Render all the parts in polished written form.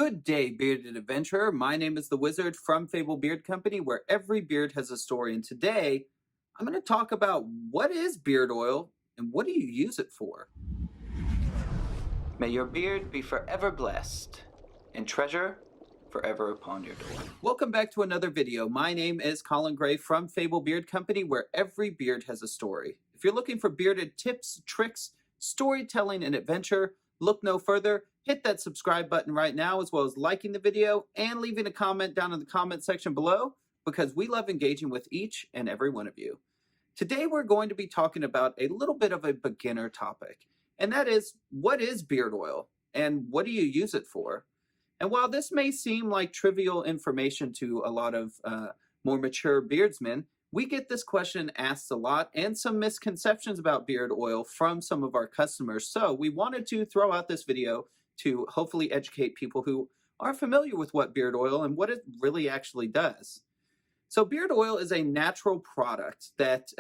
Good day, bearded adventurer. My name is the Wizard from Fable Beard Company, where every beard has a story. And today, I'm going to talk about what is beard oil and what do you use it for. May your beard be forever blessed and treasure forever upon your door. Welcome back to another video. My name is Colin Gray from Fable Beard Company, where every beard has a story. If you're looking for bearded tips, tricks, storytelling, and adventure, look no further. Hit that subscribe button right now, as well as liking the video and leaving a comment down in the comment section below, because we love engaging with each and every one of you. Today, we're going to be talking about a little bit of a beginner topic, and that is, what is beard oil and what do you use it for? And while this may seem like trivial information to a lot of more mature beardsmen, we get this question asked a lot and some misconceptions about beard oil from some of our customers. So we wanted to throw out this video to hopefully educate people who are familiar with what beard oil and what it really actually does. So beard oil is a natural product that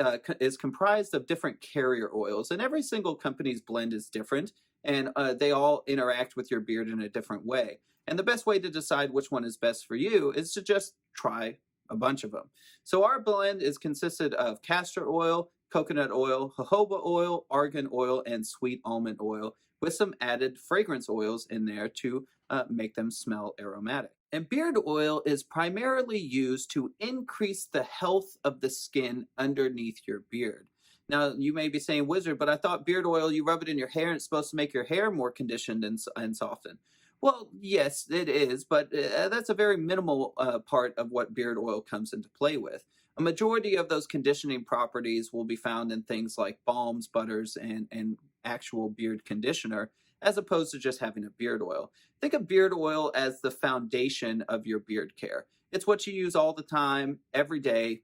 is comprised of different carrier oils, and every single company's blend is different, and they all interact with your beard in a different way. And the best way to decide which one is best for you is to just try a bunch of them. So our blend is consisted of castor oil, coconut oil, jojoba oil, argan oil, and sweet almond oil, with some added fragrance oils in there to make them smell aromatic. And beard oil is primarily used to increase the health of the skin underneath your beard. Now, you may be saying, Wizard, but I thought beard oil, you rub it in your hair and it's supposed to make your hair more conditioned and softened. Well, yes, it is, but that's a very minimal part of what beard oil comes into play with. A majority of those conditioning properties will be found in things like balms, butters, and actual beard conditioner, as opposed to just having a beard oil. Think of beard oil as the foundation of your beard care. It's what you use all the time, every day,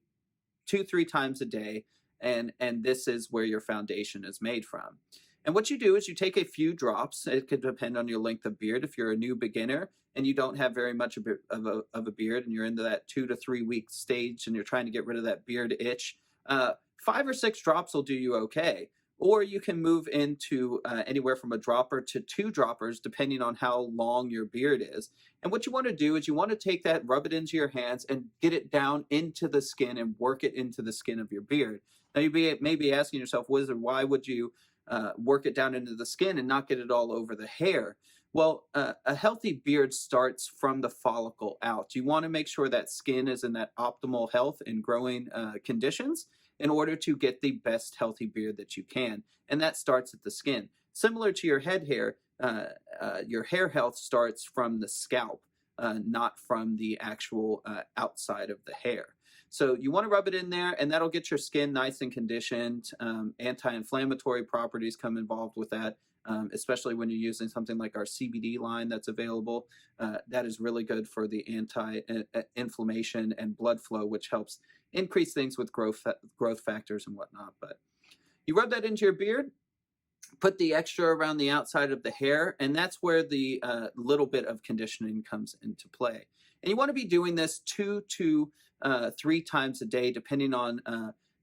2-3 times a day, and this is where your foundation is made from. And what you do is you take a few drops. It could depend on your length of beard. If you're a new beginner and you don't have very much of a beard and you're into that 2 to 3 week stage and you're trying to get rid of that beard itch, 5 or 6 drops will do you okay. Or you can move into anywhere from a dropper to 2 droppers, depending on how long your beard is. And what you want to do is you want to take that, rub it into your hands, and get it down into the skin and work it into the skin of your beard. Now, you may be asking yourself, Wizard, why would you work it down into the skin and not get it all over the hair? Well, a healthy beard starts from the follicle out. You want to make sure that skin is in that optimal health and growing conditions in order to get the best healthy beard that you can. And that starts at the skin. Similar to your head hair, your hair health starts from the scalp, not from the actual outside of the hair. So you want to rub it in there, and that'll get your skin nice and conditioned. Anti-inflammatory properties come involved with that, especially when you're using something like our CBD line that's available. That is really good for the anti-inflammation and blood flow, which helps increase things with growth factors and whatnot. But you rub that into your beard, put the extra around the outside of the hair, and that's where the little bit of conditioning comes into play. And you want to be doing this 2 to 3 times a day, depending on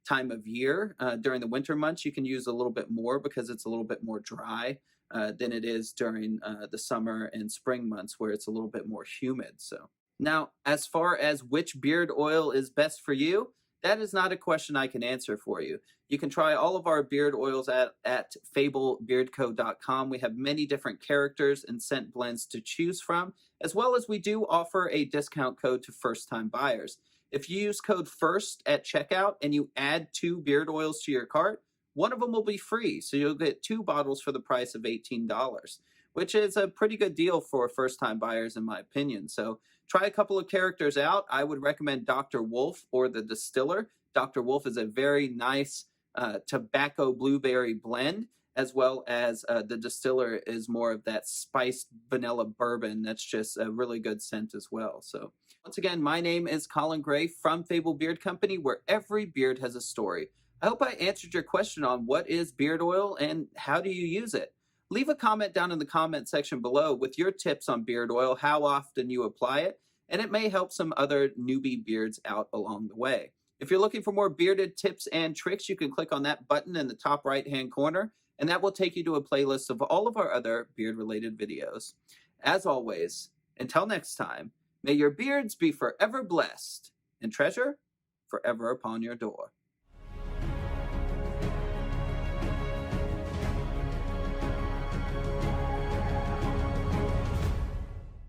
time of year. During the winter months, you can use a little bit more because it's a little bit more dry than it is during the summer and spring months, where it's a little bit more humid. So now, as far as which beard oil is best for you, that is not a question I can answer for you. You can try all of our beard oils at fablebeardco.com. We have many different characters and scent blends to choose from, as well as we do offer a discount code to first-time buyers. If you use code FIRST at checkout and you add 2 beard oils to your cart, one of them will be free. So you'll get 2 bottles for the price of $18, which is a pretty good deal for first-time buyers, in my opinion. So try a couple of characters out. I would recommend Dr. Wolf or the Distiller. Dr. Wolf is a very nice tobacco blueberry blend, as well as the Distiller is more of that spiced vanilla bourbon. That's just a really good scent as well. So once again, my name is Colin Gray from Fable Beard Company, where every beard has a story. I hope I answered your question on what is beard oil and how do you use it. Leave a comment down in the comment section below with your tips on beard oil, how often you apply it, and it may help some other newbie beards out along the way. If you're looking for more bearded tips and tricks, you can click on that button in the top right-hand corner, and that will take you to a playlist of all of our other beard-related videos. As always, Until next time, may your beards be forever blessed and treasure forever upon your door.